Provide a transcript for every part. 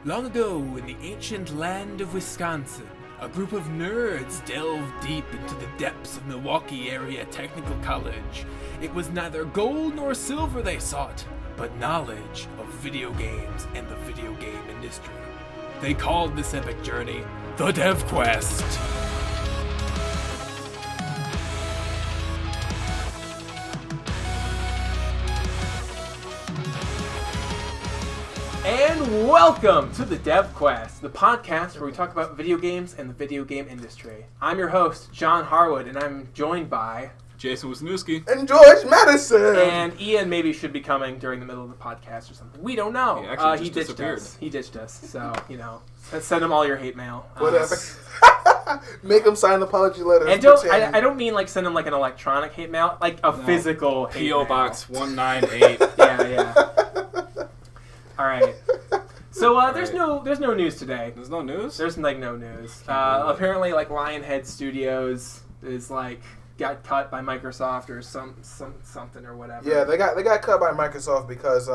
Long ago, in the ancient land of Wisconsin, a group of nerds delved deep into the depths of Milwaukee Area Technical College. It was neither gold nor silver they sought, but knowledge of video games and the video game industry. They called this epic journey the Dev Quest. And welcome to the Dev Quest, the podcast where we talk about video games and the video game industry. I'm your host, John Harwood, and I'm joined by Jason Wisniewski and George Madison. And Ian maybe should be coming during the middle of the podcast or something. We don't know. He ditched us. He ditched us. So, send him all your hate mail. Whatever. Make him sign the apology letter. And I don't mean like send him like an electronic hate mail, like a physical hate P.O. mail. Box 198. Yeah. All right. So there's no news today. There's no news? There's no news. Apparently Lionhead Studios is got cut by Microsoft or something or whatever. Yeah, they got cut by Microsoft because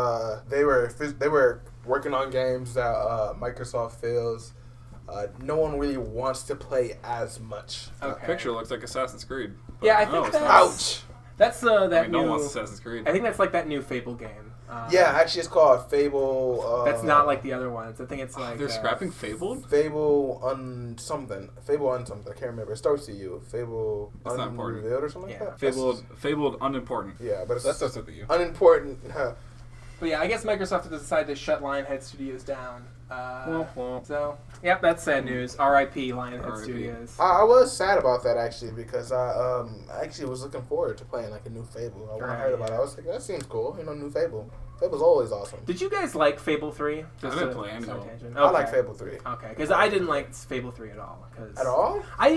they were working on games that Microsoft feels no one really wants to play as much. Okay. The picture looks like Assassin's Creed. Yeah, I think that's... Ouch! That's that no new... one wants Assassin's Creed. I think that's like that new Fable game. Yeah, actually it's called Fable... that's not like the other ones. I think it's like... They're scrapping Fable? Fable something. Fable I can't remember. It starts with you. Fable That's not important. Unrevealed or something like that? Fabled unimportant. Yeah, but that starts with you. Unimportant. But yeah, I guess Microsoft decided to shut Lionhead Studios down. So, yep, that's sad news. R.I.P. Lionhead Studios. I was sad about that actually because I actually was looking forward to playing like a new Fable. When I heard about it, I was like, that seems cool. New Fable. Fable's always awesome. Did you guys like Fable 3? I didn't play any. I like Fable 3. Okay, because I didn't like Fable 3 at all. At all? I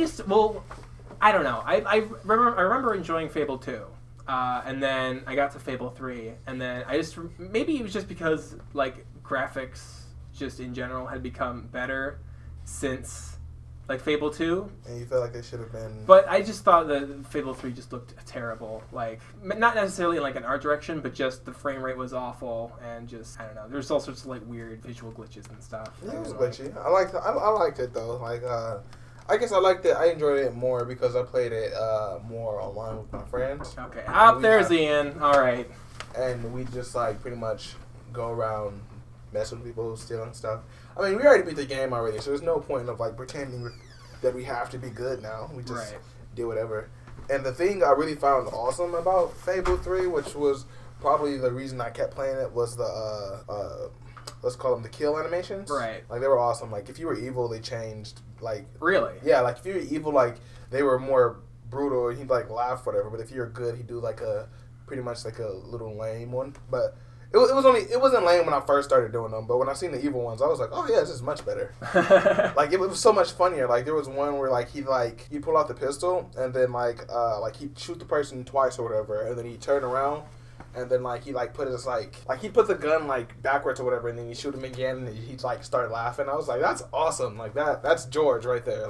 don't know. I remember enjoying Fable 2. And then I got to Fable 3, and then maybe it was just because graphics just in general had become better since Fable 2. And you felt like it should have been... But I just thought that Fable 3 just looked terrible. Not necessarily in an art direction, but just the frame rate was awful, and just, I don't know, there's all sorts of weird visual glitches and stuff. Yeah, it was glitchy. I liked it though. I guess I liked it. I enjoyed it more because I played it more online with my friends. Okay. There's Ian. All right. And we just pretty much go around messing with people, stealing stuff. I mean, we already beat the game already, so there's no point of pretending that we have to be good now. We just do whatever. And the thing I really found awesome about Fable 3, which was probably the reason I kept playing it, was the let's call them the kill animations. Right. They were awesome. If you were evil, they changed. Really? Yeah, if you were evil, they were more brutal, and he'd laugh, whatever. But if you were good, he'd do pretty much a little lame one. But it wasn't lame when I first started doing them. But when I seen the evil ones, I was like, oh yeah, this is much better. It was so much funnier. There was one where he'd pull out the pistol, and then he'd shoot the person twice or whatever, and then he'd turn around. And then he put his he put the gun backwards or whatever, and then you shoot him again, and he'd start laughing. I was like, that's awesome. That's George right there.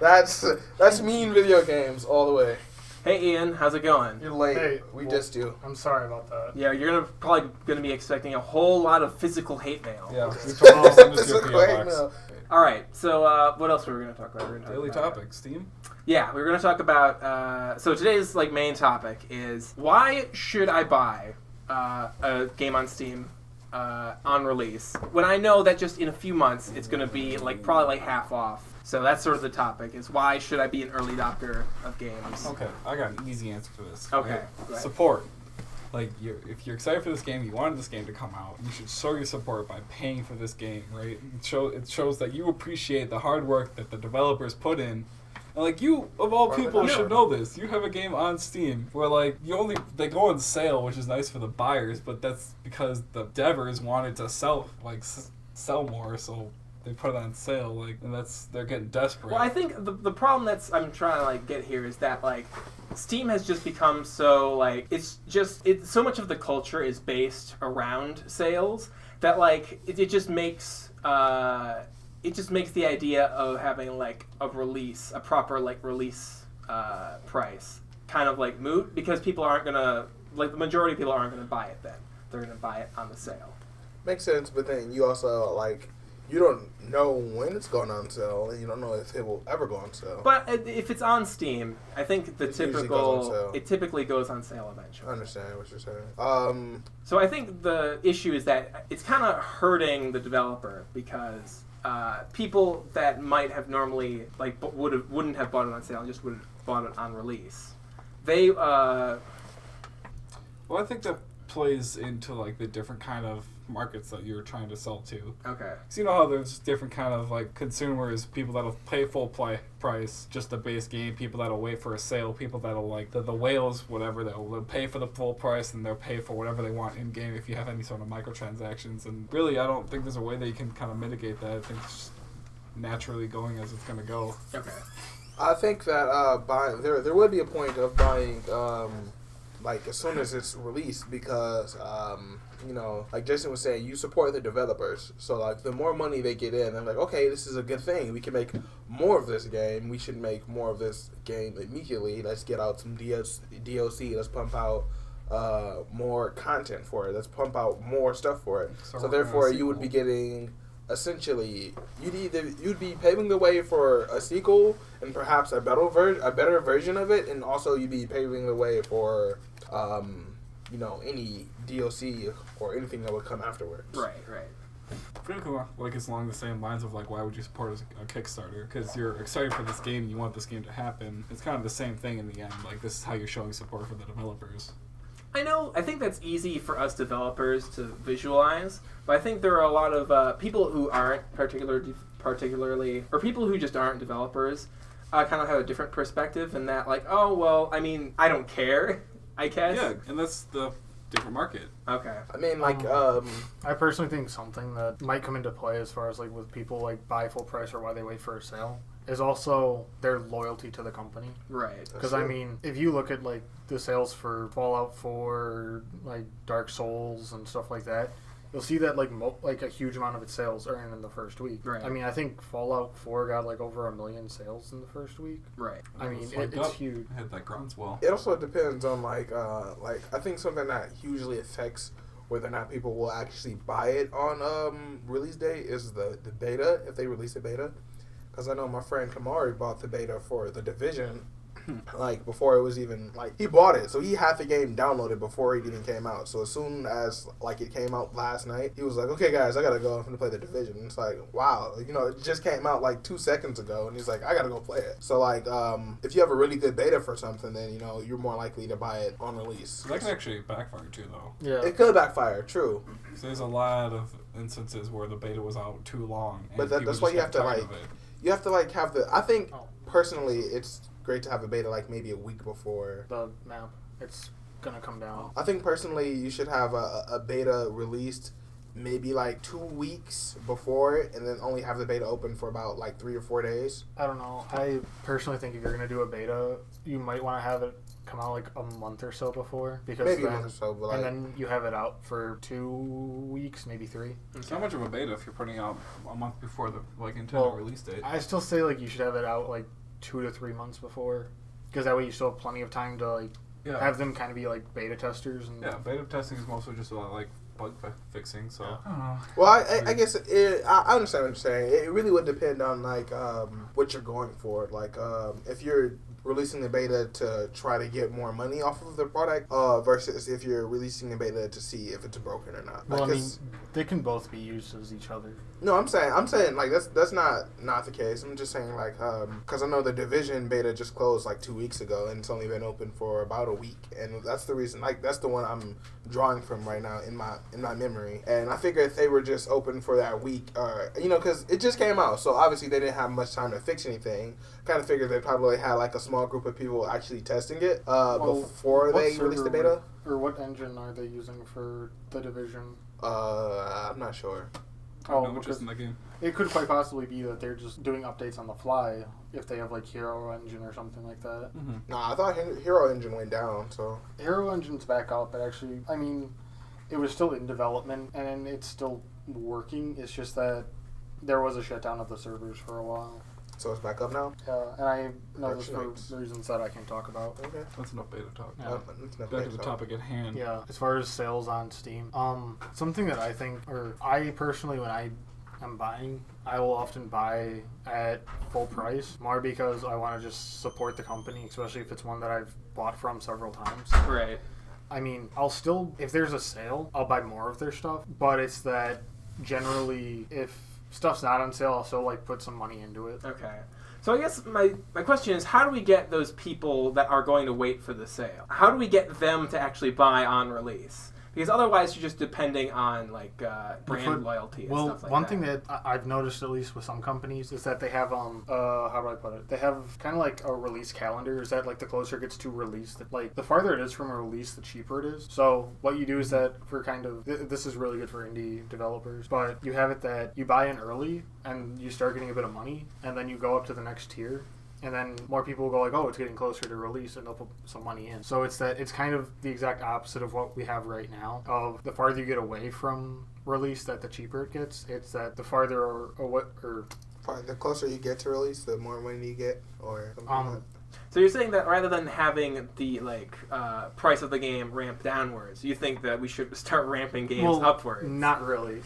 That's mean video games all the way. Hey Ian, how's it going? You're late. Hey, we just do. I'm sorry about that. Yeah, you're probably gonna be expecting a whole lot of physical hate mail. Yeah. Physical hate mail. All right. So what else were we gonna talk about? Daily topics, Steam. Yeah, we were going to talk about... so today's main topic is why should I buy a game on Steam on release when I know that just in a few months it's going to be probably half off. So that's sort of the topic, is why should I be an early adopter of games? Okay, I got an easy answer for this. Okay. Support. If you're excited for this game, you wanted this game to come out, you should show your support by paying for this game, right? It shows that you appreciate the hard work that the developers put in. And you, of all people, should know this. You have a game on Steam where they go on sale, which is nice for the buyers, but that's because the devers wanted to sell more, so they put it on sale, and they're getting desperate. Well, I think the problem I'm trying to get here is that Steam has just become so it's so much of the culture is based around sales that it just makes the idea of having a release, a proper release price kind of moot, because people aren't gonna the majority of people aren't gonna buy it then. They're gonna buy it on the sale. Makes sense, but then you also you don't know when it's going on sale, and you don't know if it will ever go on sale. But if it's on Steam, I think It usually goes on sale. it typically goes on sale I eventually. understand what you're saying. So I think the issue is that it's kind of hurting the developer because people that might have normally wouldn't have bought it on sale, just would have bought it on release. They Well, I think that plays into like the different kind of markets that you're trying to sell to. okay. So you know how there's different kind of like consumers, people that'll pay full price, just the base game, people that'll wait for a sale, people that'll like the whales, whatever, they'll pay for the full price and they'll pay for whatever they want in game if you have any sort of microtransactions. And really, I don't think there's a way that you can kind of mitigate that. I think it's just naturally going as it's going to go. Okay. I think that there would be a point of buying like as soon as it's released because you know, like Jason was saying, you support the developers. So like the more money they get in, they're like, okay, this is a good thing. We can make more of this game. We should make more of this game immediately. Let's get out some DLC. Let's pump out more content for it. Let's pump out more stuff for it. So therefore, you would be getting essentially you'd be paving the way for a sequel and perhaps a better version of it, and also you'd be paving the way for you know, any DLC or anything that would come afterwards. Right. Pretty cool. Like it's along the same lines of like, why would you support a Kickstarter? Because you're excited for this game, you want this game to happen. It's kind of the same thing in the end. Like this is how you're showing support for the developers. I think that's easy for us developers to visualize, but I think there are a lot of people who aren't particularly, or people who just aren't developers, kind of have a different perspective in that, like, oh, well, I mean, I don't care, I guess. Yeah, and that's the different market. Okay. I mean, like, I personally think something that might come into play as far as like with people like buy full price or why they wait for a sale is also their loyalty to the company. Right. Because I mean, if you look at like the sales for Fallout 4, like Dark Souls and stuff like that, you'll see that like a huge amount of its sales are in the first week. Right. I mean, I think Fallout 4 got like over 1 million sales in the first week. Right. I mean, It's it's huge. Hit that groundswell. it also depends on like I think something that hugely affects whether or not people will actually buy it on release day is the beta, if they release a beta. Because I know my friend Kamari bought the beta for The Division, like, before it was even, like, he bought it. So he had the game downloaded before it even came out. So as soon as, like, it came out last night, he was like, okay, guys, I gotta go. I'm gonna play The Division. And it's like, wow. You know, it just came out, like, 2 seconds ago. And he's like, I gotta go play it. So, like, if you have a really good beta for something, then, you know, you're more likely to buy it on release. So that can actually backfire too, though. Yeah. It could backfire, true. So there's a lot of instances where the beta was out too long. And But people that's why just you have got to, tired like, of it. you have to, like, have the... I think, Oh. personally, it's great to have a beta, like, maybe a week before. The map, it's gonna come down. I think, personally, you should have a beta released maybe, like, 2 weeks before it, and then only have the beta open for about, like, 3 or 4 days. I don't know. I personally think if you're gonna do a beta, you might want to have it come out like a month or so before, because Maybe then, a month or so, but, like... and then you have it out for 2 weeks, maybe 3. It's not much of a beta if you're putting out a month before the intended release date. I still say like you should have it out like 2 to 3 months before, because that way you still have plenty of time to like have them kind of be like beta testers. And beta testing is mostly just about like bug fixing. So I don't know. Well, I guess I understand what you're saying. It really would depend on like what you're going for. Like if you're releasing the beta to try to get more money off of the product, versus if you're releasing the beta to see if it's broken or not. well, Like, I mean, they can both be used as each other. no, I'm saying like that's not the case. I'm just saying like because I know the Division beta just closed like 2 weeks ago and it's only been open for about a week, and that's the reason. Like that's the one I'm drawing from right now in my memory. And I figure if they were just open for that week, you know, because it just came out, so obviously they didn't have much time to fix anything. Kind of figured they probably had like a small group of people actually testing it before what they released the server beta. or what engine are they using for the Division? I'm not sure. Oh, Oh, which is in the game. It could quite possibly be that they're just doing updates on the fly if they have like Hero Engine or something like that. Mm-hmm. Nah, I thought Hero Engine went down, so... Hero Engine's back out, but actually, I mean, it was still in development and it's still working. It's just that there was a shutdown of the servers for a while. So it's back up now? And I know this Congratulations. for reasons that I can't talk about. Okay. That's enough beta talk. Yeah. That's not Back bad, to the so. topic at hand. Yeah, as far as sales on Steam, something that I think, or I personally, when I am buying, I will often buy at full price, more because I want to just support the company, especially if it's one that I've bought from several times. Right. I mean, I'll still, if there's a sale, I'll buy more of their stuff, but it's that generally, if stuff's not on sale, I'll still like put some money into it. Okay. So I guess my question is, how do we get those people that are going to wait for the sale? How do we get them to actually buy on release? Because otherwise you're just depending on like brand loyalty and stuff like that. One thing that I've noticed, at least with some companies, is that they have how do I put it? They have kind of like a release calendar. Is that like the closer it gets to release, like the farther it is from a release, the cheaper it is. So what you do is that for kind of this is really good for indie developers, but you have it that you buy in early and you start getting a bit of money, and then you go up to the next tier. And then more people will go like, oh, it's getting closer to release, and they'll put some money in. So it's kind of the exact opposite of what we have right now. Of the farther you get away from release, that the cheaper it gets. It's that the farther The closer you get to release, the more money you get, or something like that. So you're saying that rather than having the price of the game ramp downwards, you think that we should start ramping games upwards? Not really.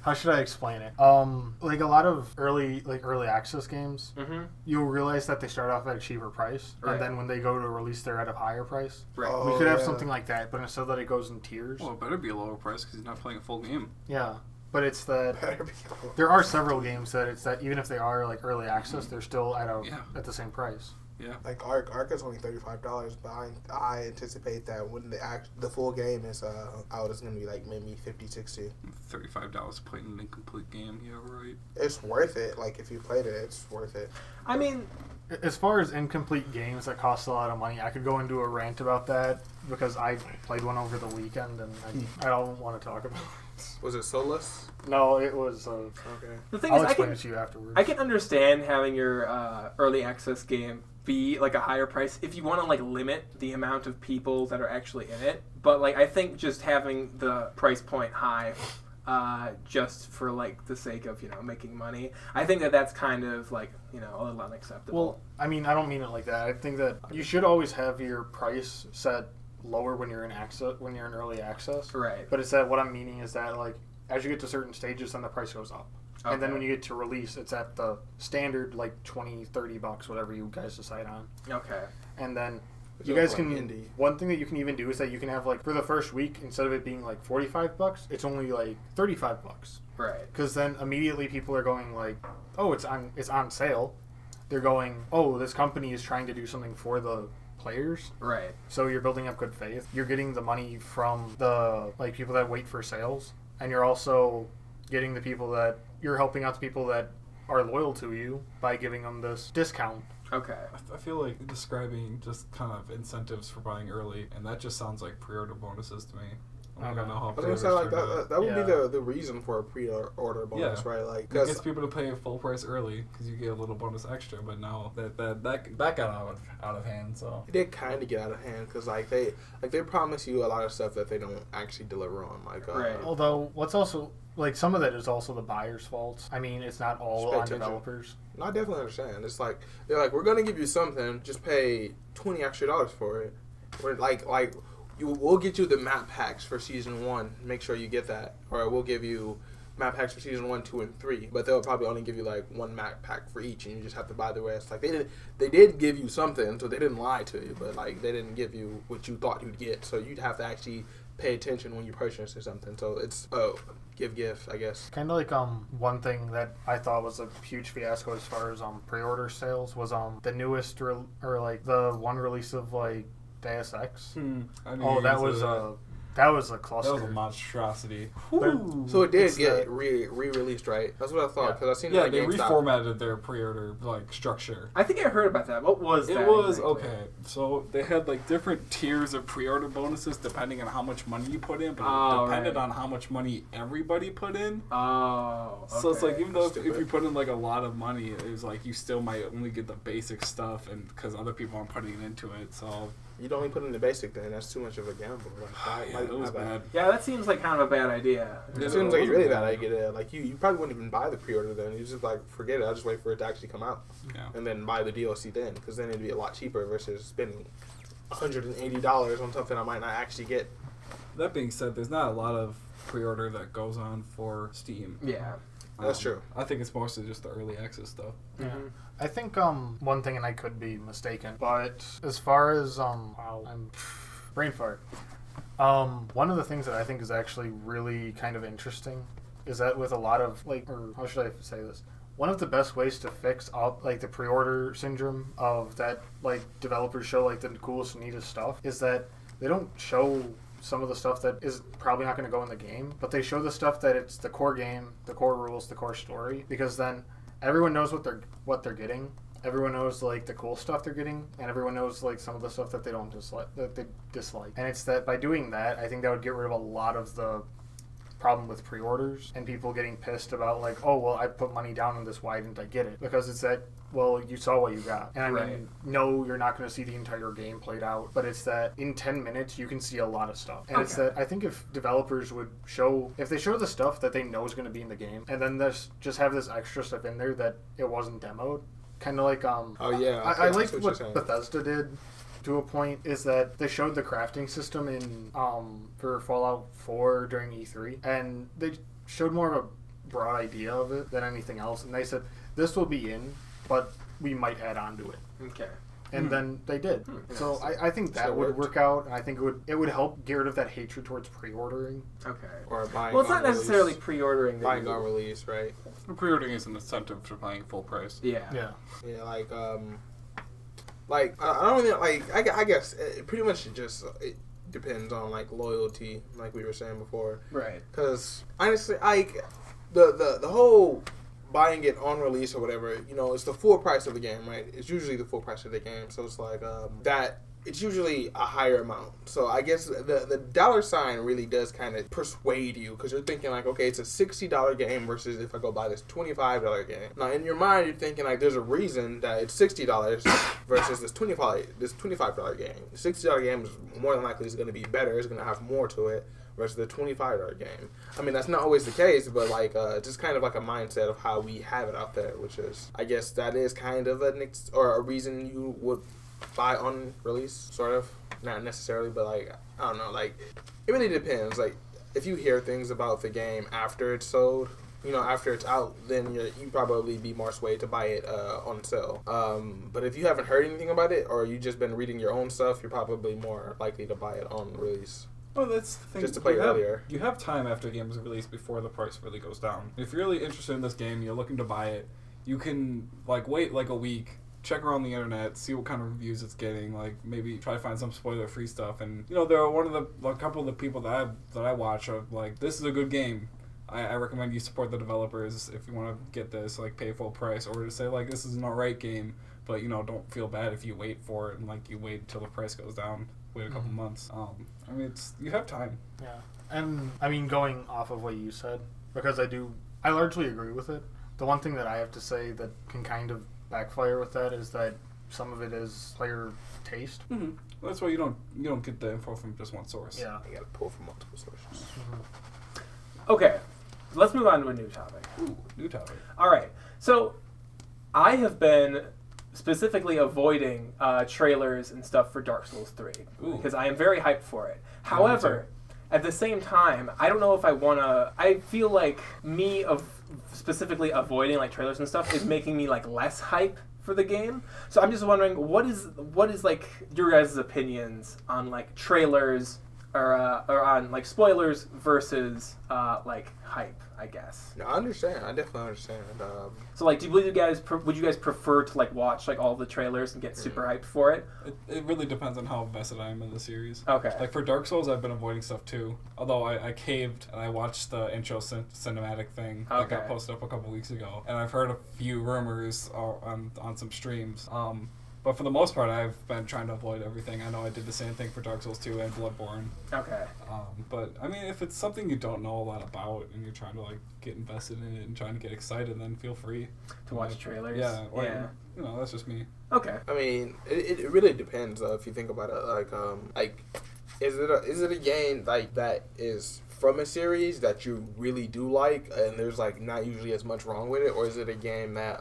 How should I explain it? Like a lot of early access games, you'll realize that they start off at a cheaper price, right. and then when they go to release, they're at a higher price. Right. We could have something like that, but instead that it goes in tiers. Well, it better be a lower price because he's not playing a full game. Yeah, but it's that there are several games that it's that even if they are like early access, they're still at the same price. Yeah. Like Ark is only $35, but I anticipate that when the full game is out, it's gonna be like maybe $50, $60. $35 playing an incomplete game. Yeah, right. It's worth it. Like if you played it, it's worth it. I mean, as far as incomplete games that cost a lot of money, I could go into a rant about that because I played one over the weekend and I don't want to talk about it. Was it Solus? No, it was. Okay. The thing I'll is, explain it to you afterwards. I can understand having your early access game be like a higher price if you want to like limit the amount of people that are actually in it. But like I think just having the price point high, just for like the sake of making money, I think that's kind of like a little unacceptable. Well, I mean, I don't mean it like that. I think that you should always have your price set lower when you're in early access. Right. But it's that what I'm meaning is that like as you get to certain stages, then the price goes up. Okay. And then when you get to release, it's at the standard like $20-$30, whatever you guys decide on. Okay. And then It's you guys like can. indie. One thing that you can even do is that you can have like for the first week, instead of it being like $45, it's only like $35. Right. Because then immediately people are going like, oh, it's on sale. They're going, oh, this company is trying to do something for the players. Right. So you're building up good faith. You're getting the money from the like people that wait for sales, and you're also getting the people that you're helping out the people that are loyal to you by giving them this discount. Okay. I feel like describing just kind of incentives for buying early, and that just sounds like pre-order bonuses to me. I don't know how I was gonna say like that would be the reason for a pre-order bonus, right? Like it gets people to pay full price early because you get a little bonus extra. But now that got out of hand, so it did kind of get out of hand because like they promise you a lot of stuff that they don't actually deliver on. Like Right. Although what's also like some of that is also the buyer's fault. I mean, it's not all on developers. No, I definitely understand. It's like they're like, we're gonna give you something, just pay $20 extra for it. We're like we'll get you the map packs for season 1. Make sure you get that, or we'll give you map packs for season 1, 2, and 3. But they'll probably only give you like one map pack for each, and you just have to buy the rest. Like they did give you something, so they didn't lie to you, but like they didn't give you what you thought you'd get. So you'd have to actually pay attention when you purchase or something. So it's give gift, I guess. Kind of like one thing that I thought was a huge fiasco as far as pre-order sales was the newest or like the one release of like Deus Ex. That was a cluster. That was a monstrosity. So it did get re-released, right? That's what I thought because I seen it. Yeah, at they GameStop. reformatted their pre-order like structure. I think I heard about that. What was that? It was exactly? okay. So they had like different tiers of pre-order bonuses depending on how much money you put in, but it depended on how much money everybody put in. Oh. Okay. So it's like even though if you put in like a lot of money, it was like you still might only get the basic stuff, and because other people aren't putting it into it, so. You'd only put in the basic then. That's too much of a gamble. Like, It was bad. Yeah, that seems like kind of a bad idea. It seems like a really bad idea. Like you probably wouldn't even buy the pre-order then. You just like forget it. I'll just wait for it to actually come out, and then buy the DLC then, because then it'd be a lot cheaper versus spending $180 on something I might not actually get. That being said, there's not a lot of pre-order that goes on for Steam. Yeah. That's true. I think it's mostly just the early access stuff. Yeah. Mhm. I think one thing, and I could be mistaken, but as far as wow, I'm brain fart. One of the things that I think is actually really kind of interesting is that with a lot of like, or how should I say this? One of the best ways to fix up like the pre-order syndrome of that like developers show like the coolest and neatest stuff is that they don't show some of the stuff that is probably not going to go in the game, but they show the stuff that it's the core game, the core rules, the core story, because then everyone knows what they're getting. Everyone knows like the cool stuff they're getting, and everyone knows like some of the stuff that they don't dislike. And it's that by doing that, I think that would get rid of a lot of the problem with pre-orders and people getting pissed about like, oh well, I put money down on this, why didn't I get it? Because it's that, well, you saw what you got. And I mean, no, you're not going to see the entire game played out, but it's that in 10 minutes you can see a lot of stuff. And it's that I think if developers would if they show the stuff that they know is going to be in the game, and then just have this extra stuff in there that it wasn't demoed, kind of like Oh yeah, I like what what you're saying. Bethesda did to a point, is that they showed the crafting system in for Fallout 4 during E3, and they showed more of a broad idea of it than anything else, and they said this will be in, but we might add on to it. Okay. And then they did. So I think that So it would worked. work out, and I think it would help get rid of that hatred towards pre-ordering. Okay. Or buying. Well, it's not on necessarily release. pre-ordering. that Buying you- on release, right? Pre-ordering is an incentive for paying full price. Yeah. Yeah. Yeah, like I don't really like. I guess it pretty much it depends on like loyalty, like we were saying before. Right. Because honestly, the whole buying it on release or whatever, you know, it's the full price of the game, right? It's usually the full price of the game, so it's like that. It's usually a higher amount. So I guess the dollar sign really does kind of persuade you, because you're thinking like, okay, it's a $60 game versus if I go buy this $25 game. Now in your mind, you're thinking like, there's a reason that it's $60 versus this $25 game. The $60 game is more than likely is going to be better. It's going to have more to it versus the $25 game. I mean, that's not always the case, but like just kind of like a mindset of how we have it out there, which is, I guess that is kind of a reason you would buy on release, sort of. Not necessarily, but like, I don't know, like, it really depends. Like, if you hear things about the game after it's sold, you know, after it's out, then you probably be more swayed to buy it on sale. But if you haven't heard anything about it, or you just been reading your own stuff, you're probably more likely to buy it on release. Well, that's the thing. Just to play earlier. You have time after a game is released before the price really goes down. If you're really interested in this game, you're looking to buy it, you can like wait like a week, check around the internet, see what kind of reviews it's getting, like maybe try to find some spoiler-free stuff. And you know, there are a couple of the people that I watch are like, this is a good game. I recommend you support the developers if you want to get this, like pay full price, or to say like, this is an alright game, but you know, don't feel bad if you wait for it and like you wait until the price goes down. Wait a couple months. I mean, you have time. Yeah. And I mean, going off of what you said, because I largely agree with it. The one thing that I have to say that can kind of backfire with that is that some of it is player taste. Mm-hmm. That's why you don't get the info from just one source. Yeah. You gotta pull from multiple sources. Okay. Let's move on to a new topic. Ooh, new topic. All right. So, I have been specifically avoiding trailers and stuff for Dark Souls 3 Ooh. because I am very hyped for it. However, at the same time, I don't know if I want to. I feel like specifically avoiding like trailers and stuff is making me like less hype for the game. So I'm just wondering, what is like your guys' opinions on like trailers or on like spoilers versus like hype, I guess. No, I understand. I definitely understand. So like, do you believe would you guys prefer to like watch like all the trailers and get super hyped for it? It really depends on how invested I am in the series. Okay. Like for Dark Souls, I've been avoiding stuff too. Although I caved and I watched the intro cinematic thing that got Okay. posted up a couple weeks ago, and I've heard a few rumors on some streams. But for the most part, I've been trying to avoid everything. I know I did the same thing for Dark Souls 2 and Bloodborne. Okay. But I mean, if it's something you don't know a lot about and you're trying to like get invested in it and trying to get excited, then feel free To watch trailers? Yeah. Or, Yeah. You know, that's just me. Okay. I mean, it really depends if you think about it. Like, is it a game like that is from a series that you really do like, and there's like not usually as much wrong with it, or is it a game that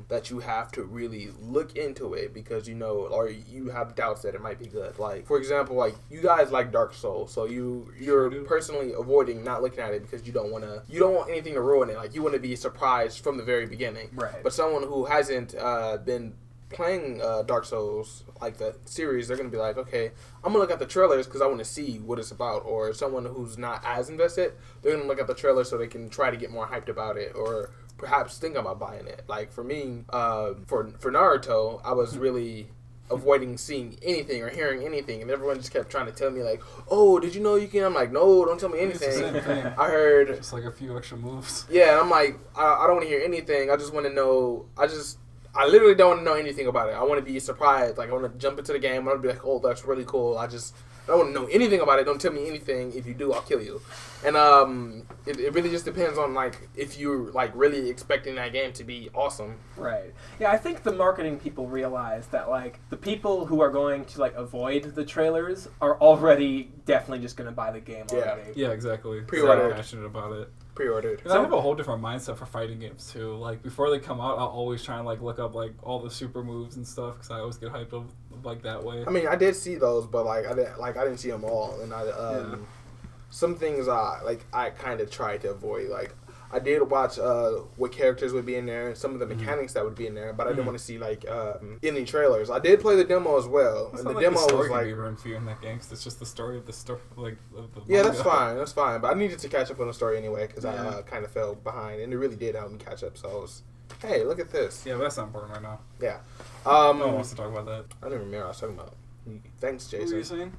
that you have to really look into it because you know, or you have doubts that it might be good? Like, for example, like you guys like Dark Souls, so you're personally avoiding not looking at it because you don't want anything to ruin it. Like, you want to be surprised from the very beginning. Right. But someone who hasn't been playing Dark Souls, like the series, they're going to be like, okay, I'm going to look at the trailers because I want to see what it's about. Or someone who's not as invested, they're going to look at the trailer so they can try to get more hyped about it or perhaps think about buying it. Like, for me, for Naruto, I was really avoiding seeing anything or hearing anything, and everyone just kept trying to tell me, like, oh, did you know you can? I'm like, no, don't tell me anything. It's the same thing. I heard... Just like a few extra moves. Yeah, and I'm like, I don't want to hear anything. I just want to know... I literally don't want to know anything about it. I want to be surprised. Like, I want to jump into the game. I want to be like, oh, that's really cool. I don't want to know anything about it. Don't tell me anything. If you do, I'll kill you. And it really just depends on, like, if you're, like, really expecting that game to be awesome. Right. Yeah, I think the marketing people realize that, like, the people who are going to, like, avoid the trailers are already definitely just going to buy the game already. Yeah, exactly. Pre-ordered. So passionate about it. Pre-ordered. And I have a whole different mindset for fighting games too. Like, before they come out, I'll always try and like look up like all the super moves and stuff because I always get hyped up like that way. I mean, I did see those, but I didn't see them all, and some things I kind of tried to avoid. Like, I did watch what characters would be in there, some of the mechanics that would be in there, but I didn't want to see like any trailers. I did play the demo as well, It's and the not demo the story was can like, be ruined for you in that game because it's just the story of the story, like of the yeah, manga. that's fine. But I needed to catch up on the story anyway because I kind of fell behind, and it really did help me catch up. So I was, hey, look at this. Yeah, but that's not important right now. Yeah. No one wants to talk about that. I don't remember what I was talking about. Thanks, What were you Jason. saying?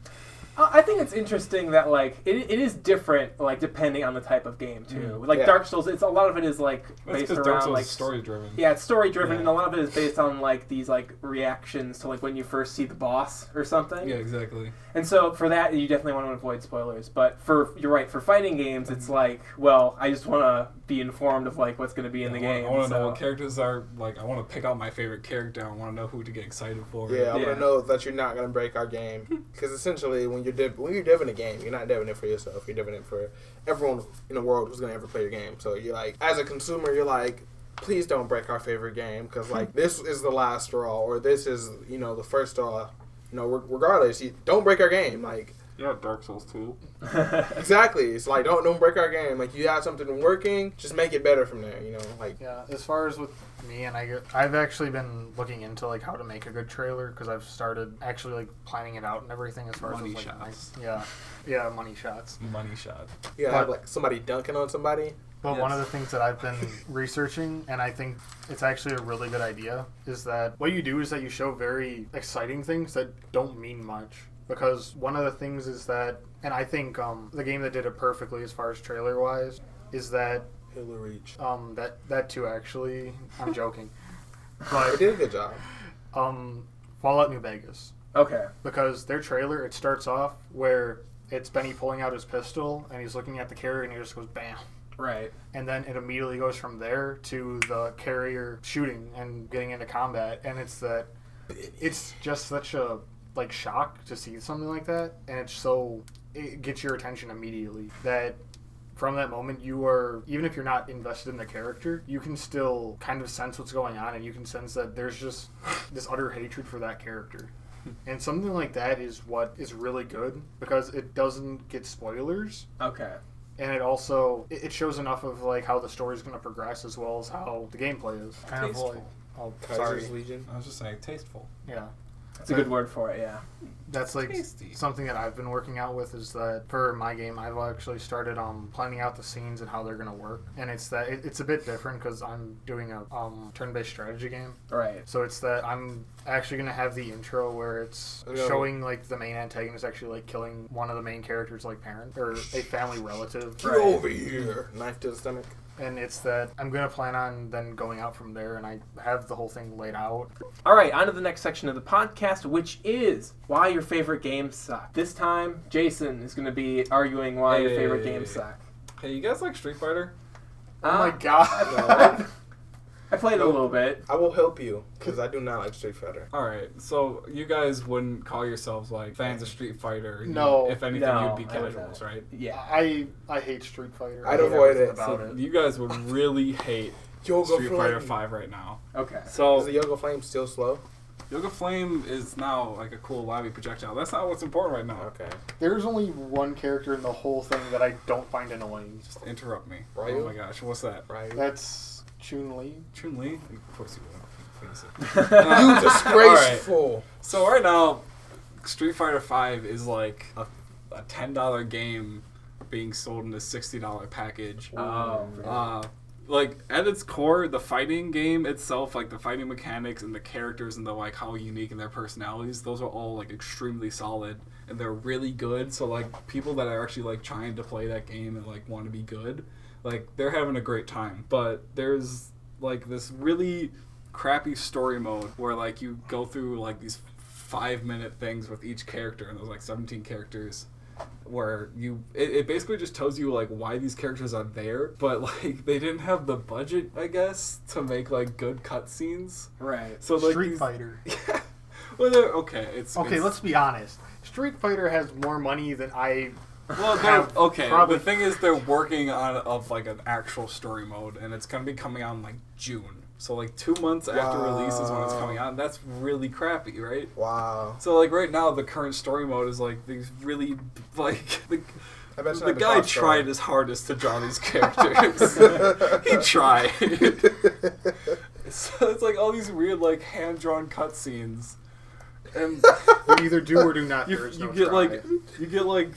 I think it's interesting that, like, it is different, like, depending on the type of game, too. Like, Yeah. Dark Souls, a lot of it is, like, That's based because around, Dark Souls like... is story driven. Yeah, it's story-driven, Yeah. and a lot of it is based on, like, these, like, reactions to, like, when you first see the boss or something. Yeah, exactly. And so, for that, you definitely want to avoid spoilers. But you're right, for fighting games, it's like, well, I just want to be informed of, like, what's going to be in the game. I want to know so- what characters are. Like, I want to pick out my favorite character. I want to know who to get excited for. Yeah, I want Yeah. to know that you're not going to break our game. Because essentially, when you're deving a game, you're not deving it for yourself. You're deving it for everyone in the world who's going to ever play your game. So you're like, as a consumer, you're like, please don't break our favorite game. Because, like, this is the last straw. Or this is, the first straw. Regardless, don't break our game. Like, Yeah, Dark Souls 2. exactly. It's like, don't break our game. Like, you have something working, just make it better from there, like. Yeah, as far as with me, and I've actually been looking into like how to make a good trailer because I've started actually like planning it out and everything as far Money as like shots. yeah, money shots. Money shot. You gotta have, like, somebody dunking on somebody. But one of the Yes. things that I've been researching, and I think it's actually a really good idea, is that what you do is that you show very exciting things that don't mean much. Because one of the things is that, and I think the game that did it perfectly as far as trailer wise, is that Halo Reach. that too actually. I'm joking, They but did a good job. Fallout New Vegas, Okay. because their trailer, it starts off where it's Benny pulling out his pistol and he's looking at the carrier and he just goes bam. Right. And then it immediately goes from there to the carrier shooting and getting into combat, and it's just such a like shock to see something like that, and it gets your attention immediately. That from that moment, you are, even if you're not invested in the character, you can still kind of sense what's going on, and you can sense that there's just this utter hatred for that character. And something like that is what is really good because it doesn't get spoilers. Okay. And it also it shows enough of like how the story's going to progress as well as how the gameplay is. Kind of like, oh, sorry. Kaiser's Legion. I was just saying, tasteful. Yeah, That's a good word for it, yeah. that's like Tasty. something that I've been working out with is that for my game I've actually started planning out the scenes and how they're going to work. And it's that it's a bit different because I'm doing a turn-based strategy game. Right. So it's that I'm actually going to have the intro where it's showing like the main antagonist actually like killing one of the main characters like parent or a family relative. Get over here. Knife to the stomach. And it's that I'm going to plan on then going out from there, and I have the whole thing laid out. All right, on to the next section of the podcast, which is why your favorite games suck. This time, Jason is going to be arguing why your favorite games suck. Hey, you guys like Street Fighter? Oh my god. I played it a little bit. I will help you because I do not like Street Fighter. All right, so you guys wouldn't call yourselves like fans of Street Fighter. No. If anything, No, you'd be I would casuals, not. right? Yeah. I hate Street Fighter. I'd hate avoid everything it. about So it. you guys would really hate Yoga Street Flame. Fighter 5 right now. Okay. Is So the Yoga Flame still slow? Yoga Flame is now like a cool lobby projectile. That's not what's important right now. Okay. There's only one character in the whole thing that I don't find annoying. Just interrupt me. Ryu? Oh my gosh, what's that? Right. That's Chun-Li. Chun-Li? Of course you would. Please. You disgraceful. So right now, Street Fighter 5 is like a $10 game being sold in a $60 package. Oh. Like at its core, the fighting game itself, like the fighting mechanics and the characters and the like how unique and their personalities, those are all like extremely solid and they're really good. So like people that are actually like trying to play that game and like want to be good, like they're having a great time. But there's like this really crappy story mode where like you go through like these 5-minute things with each character and there's like 17 characters where it basically just tells you like why these characters are there, but like they didn't have the budget, I guess, to make like good cutscenes. Right. So like Street Fighter. Yeah. Well, they're okay. It's Let's be honest. Street Fighter has more money than I. Well, okay. Probably. The thing is, they're working on like an actual story mode, and it's gonna be coming out in like June. So like 2 months after release is when it's coming out. And that's really crappy, right? Wow. So like right now, the current story mode is like these really like I bet you the like guy boss tried story. his hardest to draw these characters. He tried. So it's like all these weird like hand drawn cutscenes, and You either do or do not. you, There is you no get try. you get like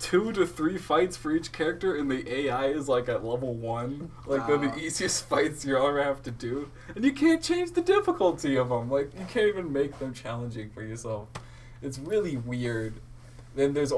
2 to 3 fights for each character, and the AI is like at level 1. Like they're the easiest fights you'll ever have to do, and you can't change the difficulty of them. Like you can't even make them challenging for yourself. It's really weird. Then there's a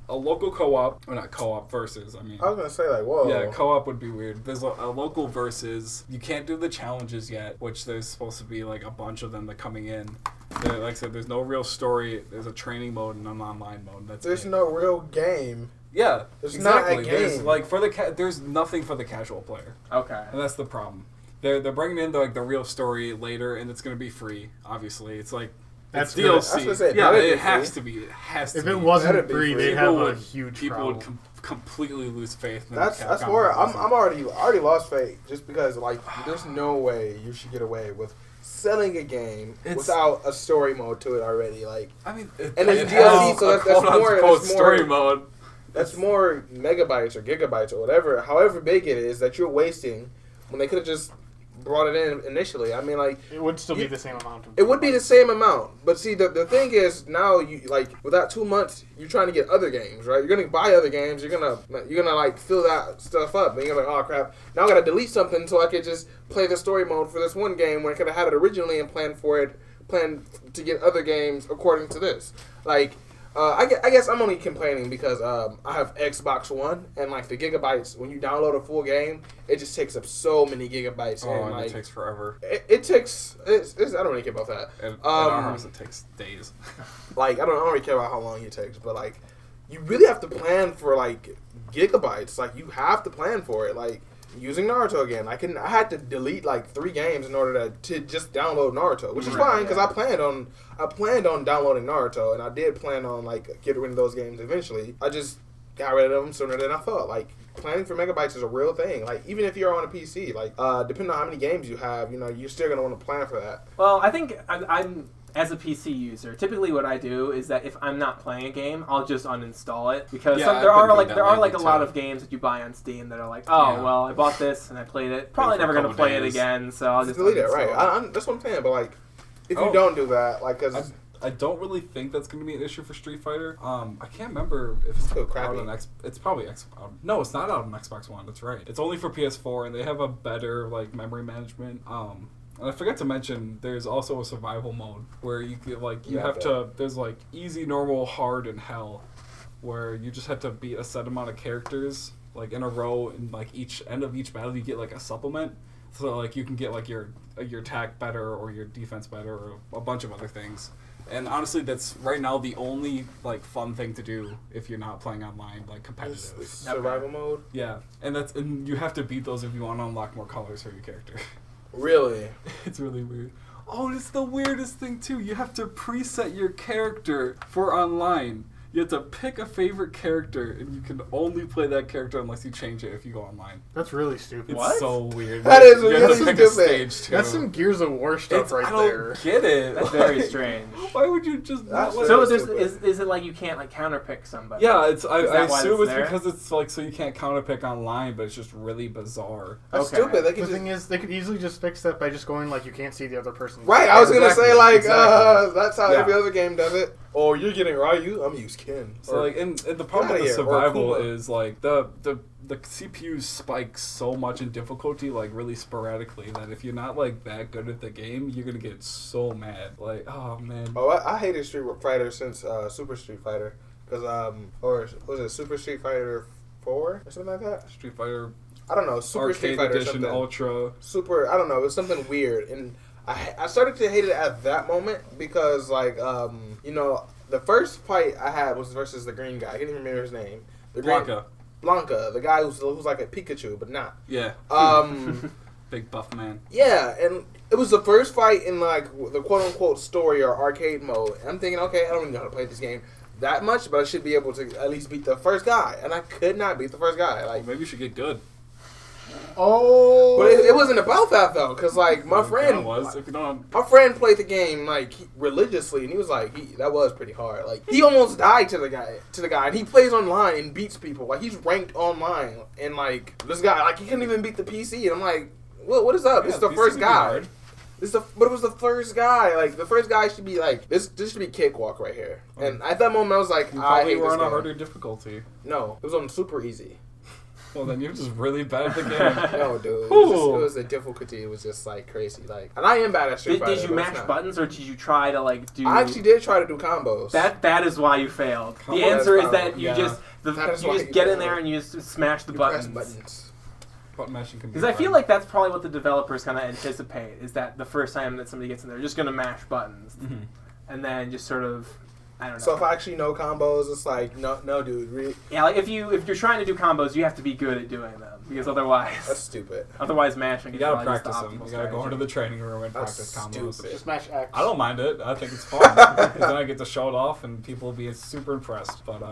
local co-op, or not co-op versus. I mean, I was gonna say like, whoa. yeah, co-op would be weird. There's a local versus. You can't do the challenges yet, which there's supposed to be like a bunch of them that coming in. Like I said, there's no real story. There's a training mode and an online mode. There's it. no real game. Yeah, There's not a exactly. There's game. like there's nothing for the casual player, Okay. and that's the problem. They're bringing in the real story later, and it's gonna be free. Obviously, it's like That's it's good. DLC. I was gonna say, Yeah, better be it has free. to be. It has to If be. it wasn't That'd be free, free. they'd have People a would- huge people problem. would completely lose faith. In That's Capcom where I'm policy. already lost faith just because like there's no way you should get away with selling a game without a story mode to it already. Like I mean, And it's it DLC, has so a that's quote-unquote more- that's story more- mode. that's more megabytes or gigabytes or whatever, however big it is that you're wasting when they could have just brought it in initially. I mean, like It would still be the same amount. it would be the same amount, but see, the thing is now you like without 2 months, you're trying to get other games, right? You're gonna buy other games. You're gonna like fill that stuff up, and you're like, oh crap, now I gotta delete something so I could just play the story mode for this one game when I could have had it originally and planned to get other games according to this. Like, I guess I'm only complaining because I have Xbox One and like the gigabytes when you download a full game, it just takes up so many gigabytes. Oh, and and like it takes forever. it takes. I don't really care about that. And in our house, it takes days. Like I don't really care about how long it takes, but like you really have to plan for like gigabytes. Like you have to plan for it. Like using Naruto again, I had to delete like 3 games in order to just download Naruto, which is fine because I planned on downloading Naruto and I did plan on like getting rid of those games eventually. I just got rid of them sooner than I thought. Like planning for megabytes is a real thing. Like even if you're on a PC, like depending on how many games you have, you're still gonna want to plan for that. Well, I think I'm as a PC user, typically what I do is that if I'm not playing a game, I'll just uninstall it because Yeah, there I've been are doing like a lately, lot too. of games that you buy on Steam that are like, oh Yeah. well, I bought this and I played it, probably for never a gonna couple play it days. again, so I'll just Delete it, right? uninstall That's what I'm saying. But like, if Oh. you don't do that, like, because I don't really think that's going to be an issue for Street Fighter. I can't remember if it's Still out crappy. on X. It's probably X. No, it's not out on Xbox One. That's right. It's only for PS4, and they have a better like memory management. And I forgot to mention, there's also a survival mode where you get like you Yeah, have I to. There's like easy, normal, hard, and hell, where you just have to beat a set amount of characters like in a row, and like each end of each battle you get like a supplement. So like you can get like your attack better or your defense better or a bunch of other things. And honestly, that's right now the only like fun thing to do if you're not playing online, like competitive. Survival mode. Yeah, and you have to beat those if you want to unlock more colors for your character. Really? It's really weird. Oh, and it's the weirdest thing too. You have to preset your character for online. You have to pick a favorite character, and you can only play that character unless you change it if you go online. That's really stupid. It's What? so weird. That is you have really to pick a stupid. stage too. That's some Gears of War stuff right I don't there. get it. That's very strange. Why would you just not That's let So Very is it like you can't like counterpick somebody? Yeah, I Is that why assume it's it's there? because it's like so you can't counterpick online, but it's just really bizarre. That's Okay. stupid. They The can thing is, they could easily just fix that by just going like you can't see the other person. Right, I was gonna Exactly, say like exactly. that's how Yeah. every other game does it. Oh, you're getting Ryu, I'm used Ken. So like, and the problem Outta with the here, or survival Kuma. is like the CPU spikes so much in difficulty, like really sporadically, that if you're not like that good at the game, you're gonna get so mad. Like, oh man. Oh, I hated Street Fighter since Super Street Fighter, because or was it Super Street Fighter 4 or something like that? Street Fighter I don't know, Super Street Arcade Fighter or Edition something. Ultra. Super, I don't know, it was something weird, and I started to hate it at that moment because like you know, the first fight I had was versus the green guy. I can't even remember his name. The Blanca, the guy who's like a Pikachu, but not. Yeah. Big buff man. Yeah, and it was the first fight in like the quote unquote story or arcade mode. And I'm thinking, okay, I don't even know how to play this game that much, but I should be able to at least beat the first guy. And I could not beat the first guy. Like, Maybe you should get good. Oh, but it wasn't about that though, because like my friend was if you don't. My friend played the game like religiously, and he was like, that was pretty hard. Like he almost died to the guy, and he plays online and beats people. Like he's ranked online, and like this guy, like he couldn't even beat the PC. And I'm like, what is up? Yeah, This is the PC first can be guy. hard. But it was the first guy. Like the first guy should be like this should be cakewalk right here. And at that moment, I was like, You I probably hate were this on a game. harder difficulty. No, it was on super easy. Well, then you're just really bad at the game. No, dude. It Ooh. was the difficulty. It was just like crazy. Like, and I am bad at Street Fighter. Did you but it's mash not. buttons or did you try to like do? I actually did try to do combos. That is why you failed. Combo The answer is is that fine. you Yeah. just That is you why just you get in failed. there and you just smash the You press buttons. buttons. Button mashing can be Because I feel fun. like that's probably what the developers kind of anticipate is that the first time that somebody gets in there, they're just gonna mash buttons, Mhm. and then just sort of, I don't know. So if I actually know combos, it's like no, dude, really, Yeah, like if you're trying to do combos, you have to be good at doing them because otherwise, that's stupid. mashing. You is gotta probably just practice the them. optimal You gotta go strategy. into the training room and That's practice combos. stupid. just smash X. I don't mind it. I think it's fun. 'Cause then I get to show it off and people will be super impressed. But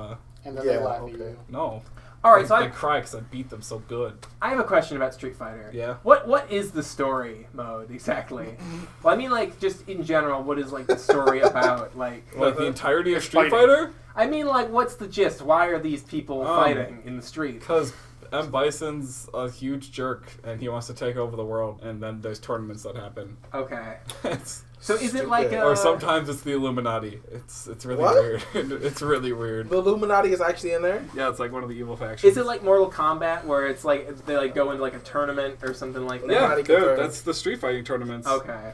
And then Yeah, they laugh okay. at you. no. All right, so they I cry because I beat them so good. have a question about Street Fighter. Yeah. What is the story mode exactly? Well, I mean, like just in general, what is like the story about? Like Like the entirety of It's Street fighting. Fighter? I mean, like what's the gist? Why are these people fighting in the street? Because M. Bison's a huge jerk and he wants to take over the world, and then there's tournaments that happen. Okay. It's, So is it Stupid. like a... or sometimes it's the Illuminati. It's really What? weird. It's really weird. The Illuminati is actually in there. Yeah, it's like one of the evil factions. Is it like Mortal Kombat where it's like they like go into like a tournament or something like that? Yeah, Illuminati dude, confirmed. that's the street fighting tournaments. Okay.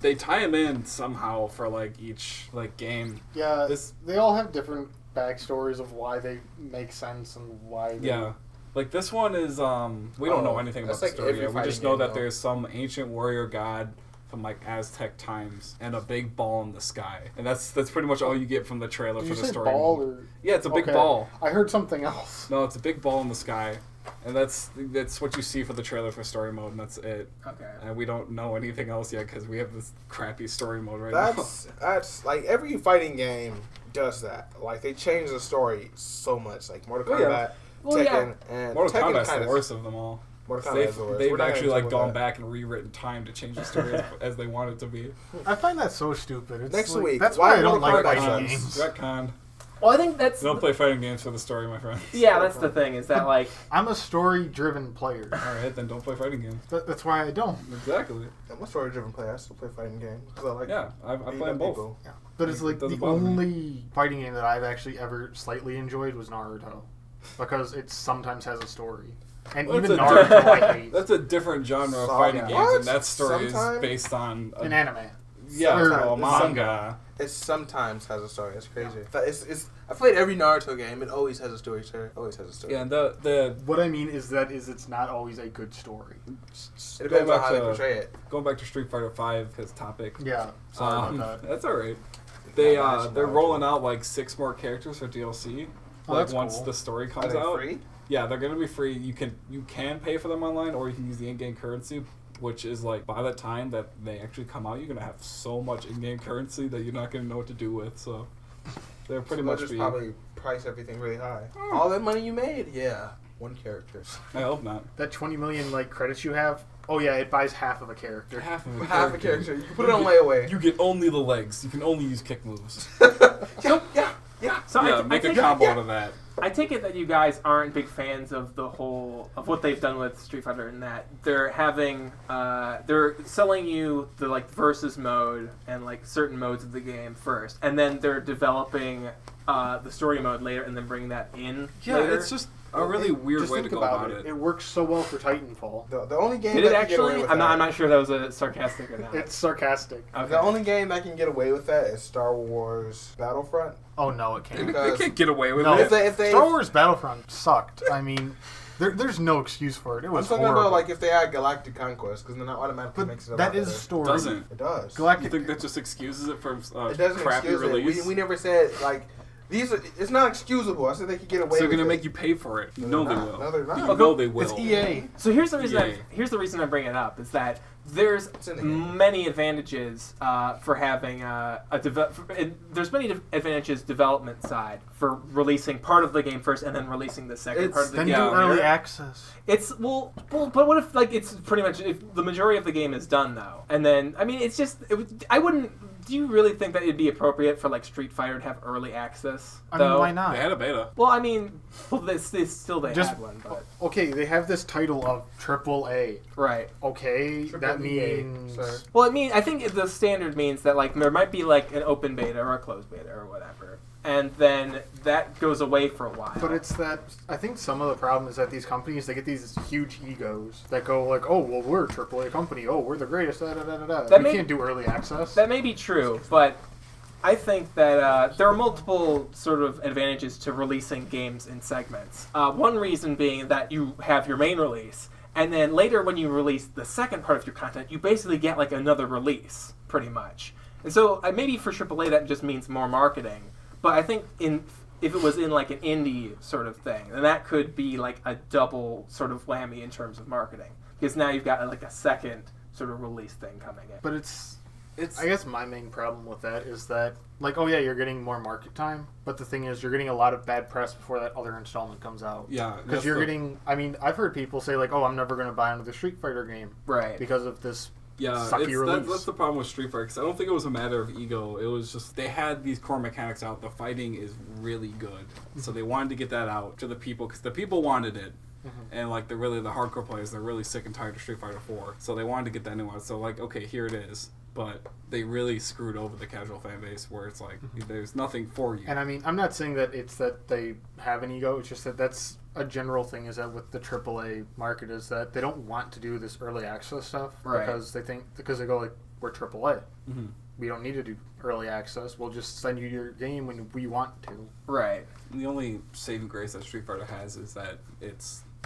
They tie them in somehow for like each like game. Yeah, This- they all have different backstories of why they make sense and why. They, Yeah. Like this one is we don't know Oh, anything about that's the like story every yet. We fighting just know game, that though. there's some ancient warrior god from like Aztec times and a big ball in the sky. And that's pretty much all you get from the trailer Did for you the say story. ball mode. or? Yeah, it's a big Okay. ball. I heard something else. No, it's a big ball in the sky. And that's what you see for the trailer for story mode, and that's it. Okay. And we don't know anything else yet because we have this crappy story mode right That's like every fighting game does that. Like they change the story so much. Like Mortal Oh, yeah. Kombat, Well, Tekken, yeah. and now. Mortal Tekken Kombat's kinda- the worst of them all. Mortal Kombat is the worst. They've We're not actually gonna like talk gone about back and rewritten time to change the story as they want it to be. I find that so stupid. It's Next like, week, That's why why I don't Mortal like Kombat fighting sucks? games. Retcon. Well, I think that's Don't play fighting games for the story, my friend. yeah, that's the thing is that like I'm a story-driven player. All right, then don't play fighting games. That's why I don't. Exactly. I'm a story-driven player. I still play fighting games because I like. Yeah, I beating play them up both. people. Yeah. But it's like the Doesn't bother me. only fighting game that I've actually ever slightly enjoyed was Naruto, because it sometimes has a story, and Well, even that's a Naruto I hate. That's a different genre of Saga. fighting games, What? and that story Sometimes? is based on An anime. yeah, Or a manga. manga. It sometimes has a story. It's crazy. It's I played every Naruto game. It always has a story, sir. Always has a story. Yeah, and the What I mean is it's not always a good story. It depends on how they portray it. Going back to Street Fighter V, his topic. Yeah, sorry about that. That's all right. Nice They're rolling out like 6 more characters for DLC. Oh, Like that's once cool. the story Are comes they out. free? Yeah, they're gonna be free. You can pay for them online, or you can use the in-game currency, which is like by the time that they actually come out, you're gonna have so much in-game currency that you're not gonna know what to do with. So they're pretty much just probably price everything really high. All that money you made, yeah, 1 character. I hope not. That 20 million like credits you have. Oh yeah, it buys half of a character. Half of Half a character. You put it on layaway. You get only the legs. You can only use kick moves. Yeah. So Yeah, I make a take combo out of that. I take it that you guys aren't big fans of of what they've done with Street Fighter, in that they're selling you the like versus mode and like certain modes of the game first, and then they're developing the story mode later, and then bringing that in. Yeah, later. it's just a really weird Just way to think go about it. It works so well for Titanfall. The only game Did it that can get away actually? with I'm that. not sure if that was a sarcastic or not. It's sarcastic. Okay. The only game that can get away with that is Star Wars Battlefront. Oh no, it can't. They can't get away with No, it. If they Star Wars Battlefront sucked. I mean, there's no excuse for it. It I'm was talking horrible. about like if they had Galactic Conquest, because then that automatically makes it a But lot that is a better. story. Doesn't. It does. You Galactic. think that just excuses it from It doesn't crappy excuse release? it. We never said like these. It's not excusable. I said they could get away. So they're with gonna it. make you pay for it. You No, know they're they not. will. No, they're not. You know they will. It's EA. So here's the reason. Yay. Here's the reason I bring it up is that there's in the game. many advantages for having there's many advantages development side for releasing part of the game first and then releasing the second part of the Then game. do early later. access. It's but what if like it's pretty much if the majority of the game is done though, and then I mean it's just I wouldn't. Do you really think that it'd be appropriate for like Street Fighter to have early access? I though? mean, why not? They had a beta. Well, I mean, they Just had one, but okay. They have this title of AAA. right. Okay, that Triple EA, means sir. Well, I think the standard means that like there might be like an open beta or a closed beta or whatever, and then that goes away for a while. But it's that I think some of the problem is that these companies they get these huge egos that go like, oh well, we're a AAA company. Oh, we're the greatest. Da, da, da, da, da. That We may- can't do early access. that may be true, but I think that there are multiple sort of advantages to releasing games in segments. One reason being that you have your main release, and then later when you release the second part of your content, you basically get like another release, pretty much. And so maybe for AAA that just means more marketing. But I think if it was in like an indie sort of thing, then that could be like a double sort of whammy in terms of marketing. Because now you've got like a second sort of release thing coming in. But it's I guess my main problem with that is that like, oh yeah, you're getting more market time, but the thing is you're getting a lot of bad press before that other installment comes out. Yeah, Because you're getting, I mean, I've heard people say like, oh, I'm never going to buy another Street Fighter game Right. because of this Yeah, sucky release. that's the problem with Street Fighter, because I don't think it was a matter of ego. It was just, they had these core mechanics out. The fighting is really good. So they wanted to get that out to the people, because the people wanted it. And, like, the hardcore players, they're really sick and tired of Street Fighter 4. So they wanted to get that new one. So, like, okay, here it is. But they really screwed over the casual fan base, where it's like, there's nothing for you. And I mean, I'm not saying that it's that they have an ego. It's just that that's a general thing is that with the AAA market is that they don't want to do this early access stuff Right. because they go like, we're AAA. Mm-hmm. We don't need to do early access. We'll just send you your game when we want to. Right. The only saving grace that Street Fighter has is that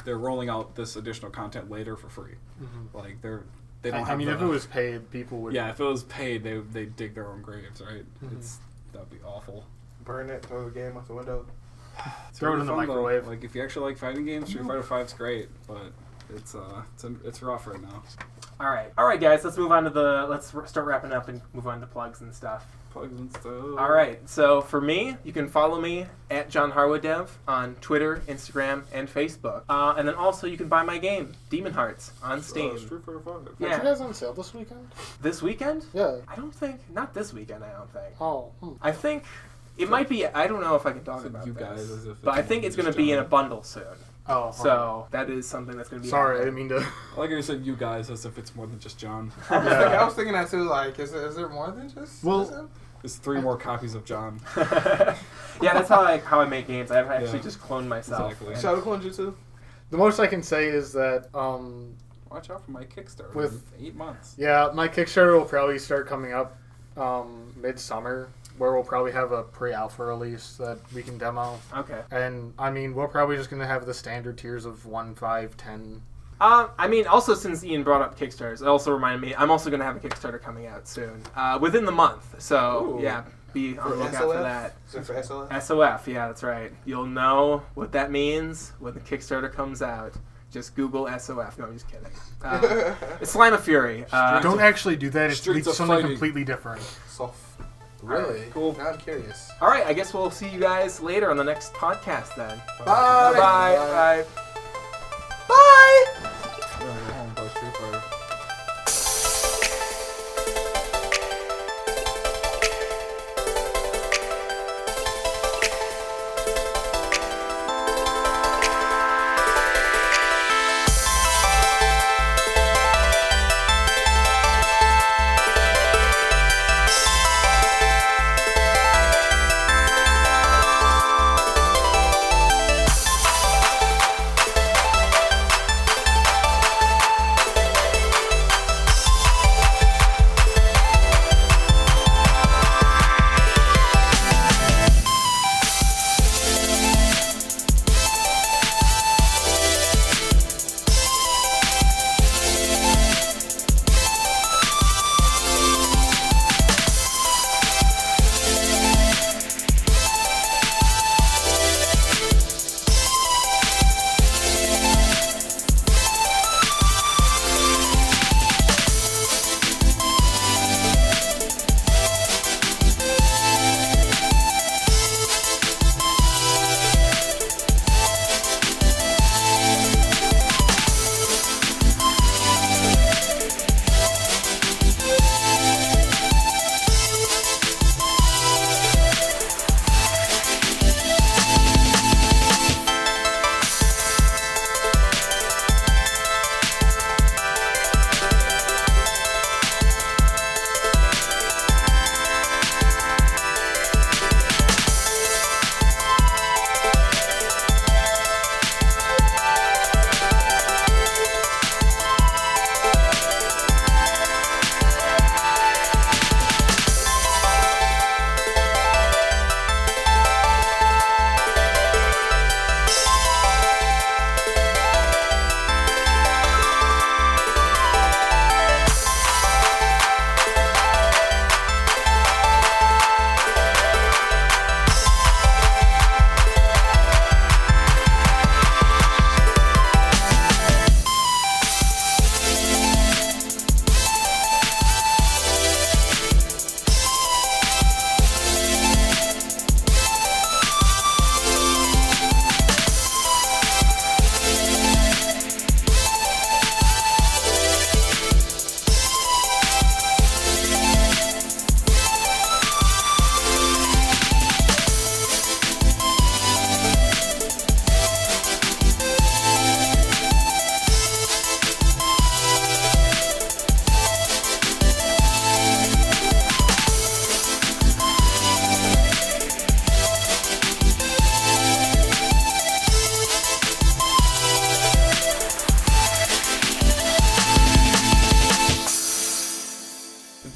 they're rolling out this additional content later for free. Like, they don't I have mean, the- if it was paid, people would. Yeah, if it was paid, they dig their own graves, right? That'd be awful. Burn it, throw the game out the window. It's Throw it really in the fun, though. microwave. Like, if you actually like fighting games, Street Fighter 5's great, but it's rough right now. All right, guys. Let's move on to let's start wrapping up and move on to plugs and stuff. Plugs and stuff. All right. So for me, you can follow me at John Harwood Dev on Twitter, Instagram, and Facebook. And then also you can buy my game, Demon Hearts, on Steam. Street Fighter 5. Yeah. Aren't you guys on sale this weekend? This weekend? Yeah. I don't think. Not this weekend. I don't think. Oh. I think it might be. I don't know if I can talk So about you this, guys as if but I it's think it's going to just be in a John. bundle soon. Oh. So that is something that's going to be. Sorry, I happening. didn't mean to. Like I said, you guys, as if it's more than just John. I was thinking that too. Like, is there more than just? Well- him? There's 3 more copies of John. Yeah, that's how I make games. I've actually Yeah. just cloned myself. Exactly. And- Shadow Clone Jutsu. The most I can say is that, Watch out for my Kickstarter With- in 8 months. yeah, my Kickstarter will probably start coming up midsummer. where we'll probably have a pre-alpha release that we can demo. Okay. And, I mean, we're probably just going to have the standard tiers of 1, 5, 10. I mean, also since Ian brought up Kickstarters, it also reminded me I'm also going to have a Kickstarter coming out soon, within the month. So Ooh. yeah, be on the lookout SOF? for that. Is it for SOF? SOF, yeah, that's right. You'll know what that means when the Kickstarter comes out. Just Google SOF. No, I'm just kidding. It's Slime of Fury. Don't actually do that. It's Streets of something Fighting. completely different. Soft. Really? Cool. Now I'm curious. All right, I guess we'll see you guys later on the next podcast then. Bye. Bye. Bye. Bye. I'm gonna go home and play Street Fighter.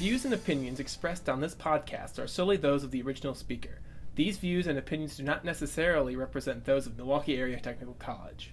views and opinions expressed on this podcast are solely those of the original speaker. These views and opinions do not necessarily represent those of Milwaukee Area Technical College.